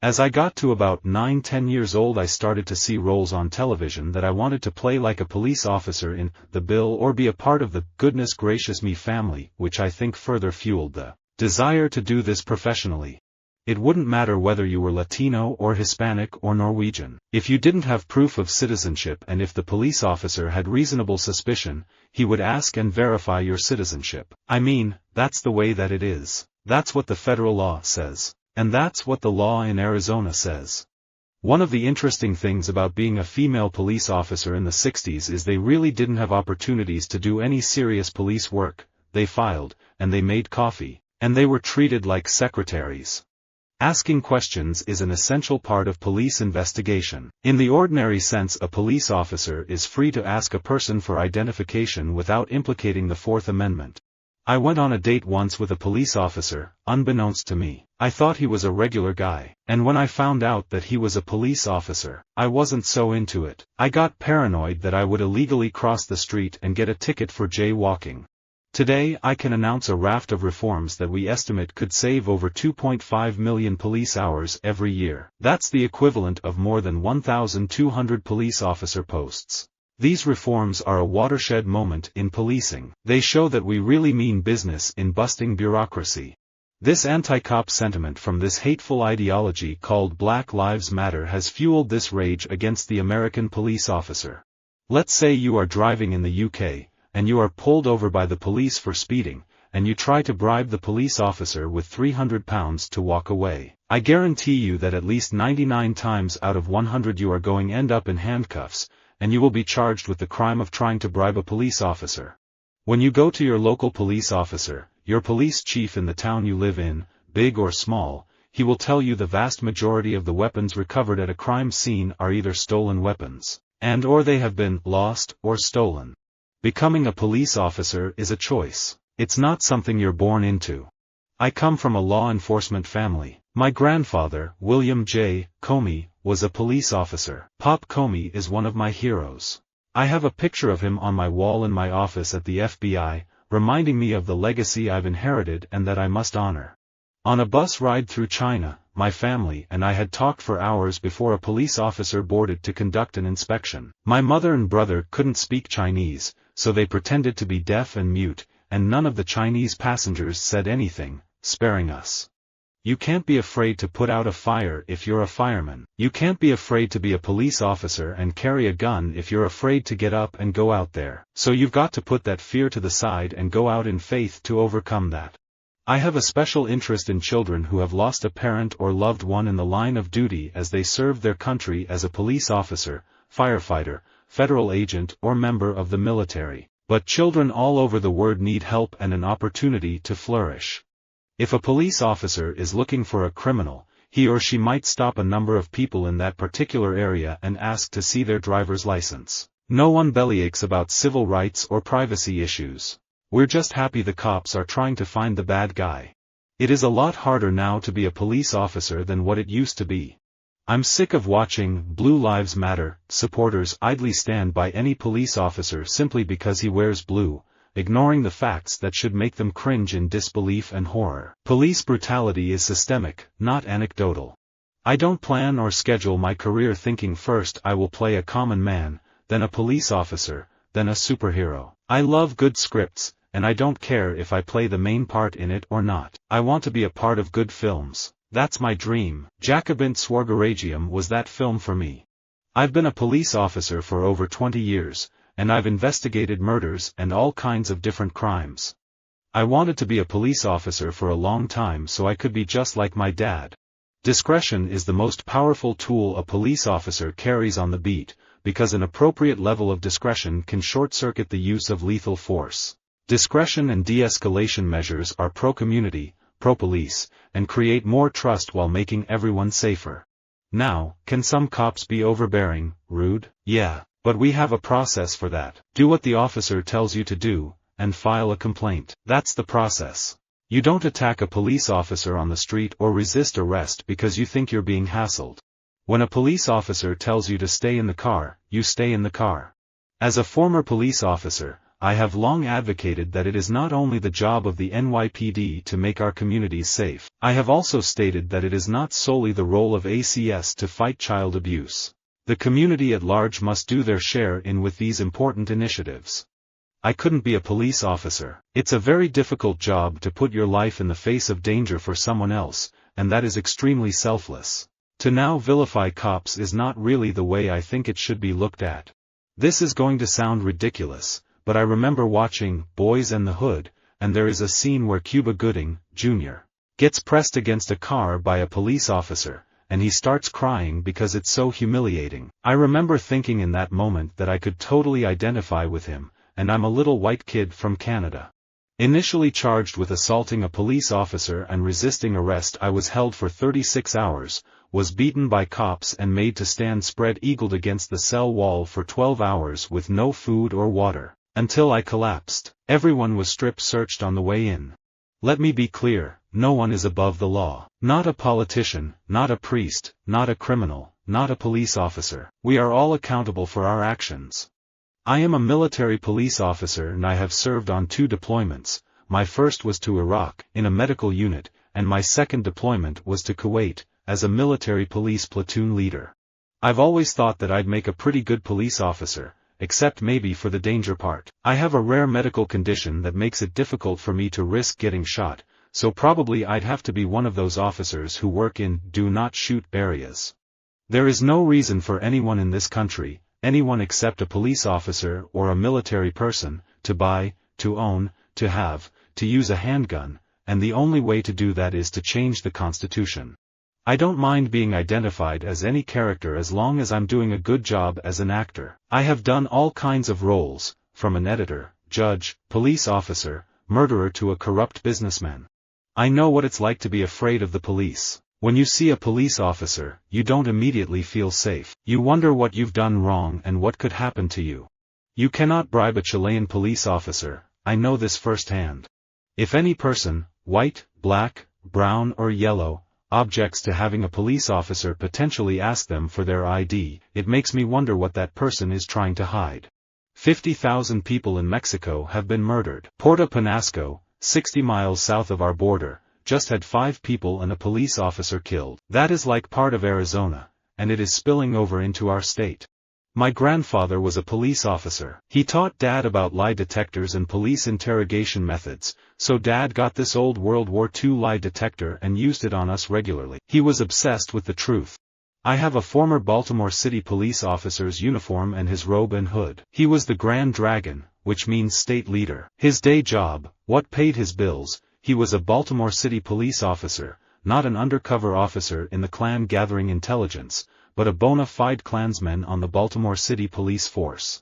As I got to about 9-10 years old, I started to see roles on television that I wanted to play, like a police officer in The Bill or be a part of the Goodness Gracious Me family, which I think further fueled the desire to do this professionally. It wouldn't matter whether you were Latino or Hispanic or Norwegian. If you didn't have proof of citizenship, and if the police officer had reasonable suspicion, he would ask and verify your citizenship. I mean, that's the way that it is. That's what the federal law says. And that's what the law in Arizona says. One of the interesting things about being a female police officer in the 60s is they really didn't have opportunities to do any serious police work. They filed, and they made coffee, and they were treated like secretaries. Asking questions is an essential part of police investigation. In the ordinary sense, a police officer is free to ask a person for identification without implicating the Fourth Amendment. I went on a date once with a police officer, unbeknownst to me. I thought he was a regular guy, and when I found out that he was a police officer, I wasn't so into it. I got paranoid that I would illegally cross the street and get a ticket for jaywalking. Today I can announce a raft of reforms that we estimate could save over 2.5 million police hours every year. That's the equivalent of more than 1,200 police officer posts. These reforms are a watershed moment in policing. They show that we really mean business in busting bureaucracy. This anti-cop sentiment from this hateful ideology called Black Lives Matter has fueled this rage against the American police officer. Let's say you are driving in the UK, and you are pulled over by the police for speeding, and you try to bribe the police officer with £300 to walk away. I guarantee you that at least 99 times out of 100 you are going to end up in handcuffs, and you will be charged with the crime of trying to bribe a police officer. When you go to your local police officer, your police chief in the town you live in, big or small, he will tell you the vast majority of the weapons recovered at a crime scene are either stolen weapons, or they have been lost or stolen. Becoming a police officer is a choice. It's not something you're born into. I come from a law enforcement family. My grandfather, William J. Comey, was a police officer. Pop Comey is one of my heroes. I have a picture of him on my wall in my office at the FBI, reminding me of the legacy I've inherited and that I must honor. On a bus ride through China, my family and I had talked for hours before a police officer boarded to conduct an inspection. My mother and brother couldn't speak Chinese, so they pretended to be deaf and mute, and none of the Chinese passengers said anything, sparing us. You can't be afraid to put out a fire if you're a fireman. You can't be afraid to be a police officer and carry a gun if you're afraid to get up and go out there. So you've got to put that fear to the side and go out in faith to overcome that. I have a special interest in children who have lost a parent or loved one in the line of duty as they served their country as a police officer, firefighter, federal agent or member of the military. But children all over the world need help and an opportunity to flourish. If a police officer is looking for a criminal, he or she might stop a number of people in that particular area and ask to see their driver's license. No one bellyaches about civil rights or privacy issues. We're just happy the cops are trying to find the bad guy. It is a lot harder now to be a police officer than what it used to be. I'm sick of watching Blue Lives Matter supporters idly stand by any police officer simply because he wears blue, ignoring the facts that should make them cringe in disbelief and horror. Police brutality is systemic, not anecdotal. I don't plan or schedule my career thinking first I will play a common man, then a police officer, then a superhero. I love good scripts, and I don't care if I play the main part in it or not. I want to be a part of good films. That's my dream. Jacobin Swargaragium was that film for me. I've been a police officer for over 20 years, and I've investigated murders and all kinds of different crimes. I wanted to be a police officer for a long time so I could be just like my dad. Discretion is the most powerful tool a police officer carries on the beat, because an appropriate level of discretion can short-circuit the use of lethal force. Discretion and de-escalation measures are pro-community, pro-police, and create more trust while making everyone safer. Now, can some cops be overbearing, rude? Yeah. But we have a process for that. Do what the officer tells you to do, and file a complaint. That's the process. You don't attack a police officer on the street or resist arrest because you think you're being hassled. When a police officer tells you to stay in the car, you stay in the car. As a former police officer, I have long advocated that it is not only the job of the NYPD to make our communities safe. I have also stated that it is not solely the role of ACS to fight child abuse. The community at large must do their share in with these important initiatives. I couldn't be a police officer. It's a very difficult job to put your life in the face of danger for someone else, and that is extremely selfless. To now vilify cops is not really the way I think it should be looked at. This is going to sound ridiculous, but I remember watching Boys and the Hood, and there is a scene where Cuba Gooding, Jr. gets pressed against a car by a police officer, and he starts crying because it's so humiliating. I remember thinking in that moment that I could totally identify with him, and I'm a little white kid from Canada. Initially charged with assaulting a police officer and resisting arrest, I was held for 36 hours, was beaten by cops and made to stand spread-eagled against the cell wall for 12 hours with no food or water, until I collapsed. Everyone was strip-searched on the way in. Let me be clear, no one is above the law. Not a politician, not a priest, not a criminal, not a police officer. We are all accountable for our actions. I am a military police officer and I have served on 2 deployments. My first was to Iraq, in a medical unit, and my second deployment was to Kuwait, as a military police platoon leader. I've always thought that I'd make a pretty good police officer, except maybe for the danger part. I have a rare medical condition that makes it difficult for me to risk getting shot, so probably I'd have to be one of those officers who work in do not shoot areas. There is no reason for anyone in this country, anyone except a police officer or a military person, to buy, to own, to have, to use a handgun, and the only way to do that is to change the Constitution. I don't mind being identified as any character as long as I'm doing a good job as an actor. I have done all kinds of roles, from an editor, judge, police officer, murderer to a corrupt businessman. I know what it's like to be afraid of the police. When you see a police officer, you don't immediately feel safe. You wonder what you've done wrong and what could happen to you. You cannot bribe a Chilean police officer, I know this firsthand. If any person, white, black, brown or yellow, objects to having a police officer potentially ask them for their ID, it makes me wonder what that person is trying to hide. 50,000 people in Mexico have been murdered. Puerto Penasco, 60 miles south of our border, just had 5 people and a police officer killed. That is like part of Arizona, and it is spilling over into our state. My grandfather was a police officer. He taught Dad about lie detectors and police interrogation methods, so Dad got this old World War II lie detector and used it on us regularly. He was obsessed with the truth. I have a former Baltimore City police officer's uniform and his robe and hood. He was the Grand Dragon, which means state leader. His day job, what paid his bills, he was a Baltimore City police officer, not an undercover officer in the Klan gathering intelligence, but a bona fide Klansman on the Baltimore City police force.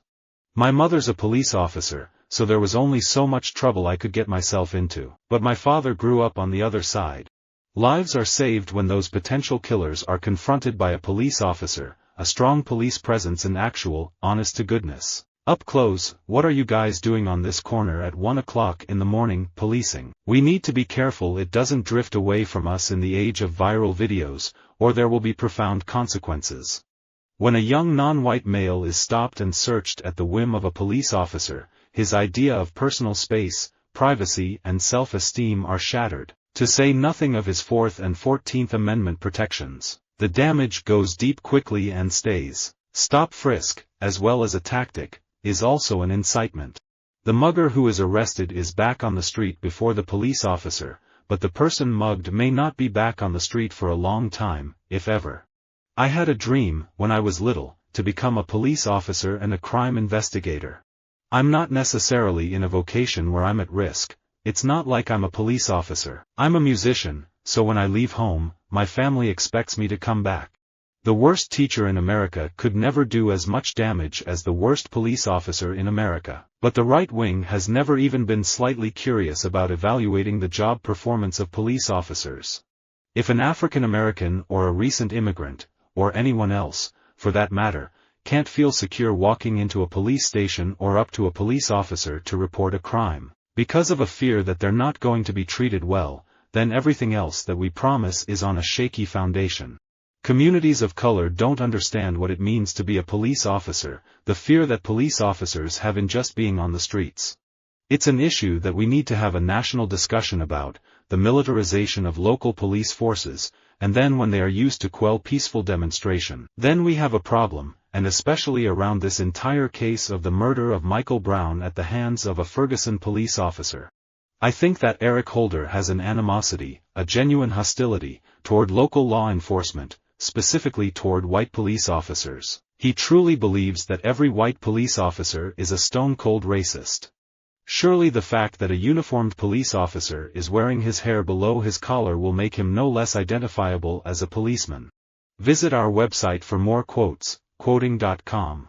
My mother's a police officer, so there was only so much trouble I could get myself into. But my father grew up on the other side. Lives are saved when those potential killers are confronted by a police officer, a strong police presence and actual, honest-to-goodness. Up close, what are you guys doing on this corner at 1 o'clock in the morning, policing? We need to be careful it doesn't drift away from us in the age of viral videos, or there will be profound consequences. When a young non-white male is stopped and searched at the whim of a police officer, his idea of personal space, privacy and self-esteem are shattered, to say nothing of his 4th and 14th Amendment protections. The damage goes deep quickly and stays. Stop-frisk, as well as a tactic, is also an incitement. The mugger who is arrested is back on the street before the police officer, but the person mugged may not be back on the street for a long time, if ever. I had a dream, when I was little, to become a police officer and a crime investigator. I'm not necessarily in a vocation where I'm at risk. It's not like I'm a police officer. I'm a musician, so when I leave home, my family expects me to come back. The worst teacher in America could never do as much damage as the worst police officer in America. But the right wing has never even been slightly curious about evaluating the job performance of police officers. If an African American or a recent immigrant, or anyone else, for that matter, can't feel secure walking into a police station or up to a police officer to report a crime, because of a fear that they're not going to be treated well, then everything else that we promise is on a shaky foundation. Communities of color don't understand what it means to be a police officer, the fear that police officers have in just being on the streets. It's an issue that we need to have a national discussion about, the militarization of local police forces, and then when they are used to quell peaceful demonstration, then we have a problem, and especially around this entire case of the murder of Michael Brown at the hands of a Ferguson police officer. I think that Eric Holder has an animosity, a genuine hostility, toward local law enforcement, specifically toward white police officers. He truly believes that every white police officer is a stone-cold racist. Surely the fact that a uniformed police officer is wearing his hair below his collar will make him no less identifiable as a policeman. Visit our website for more quotes, quoting.com.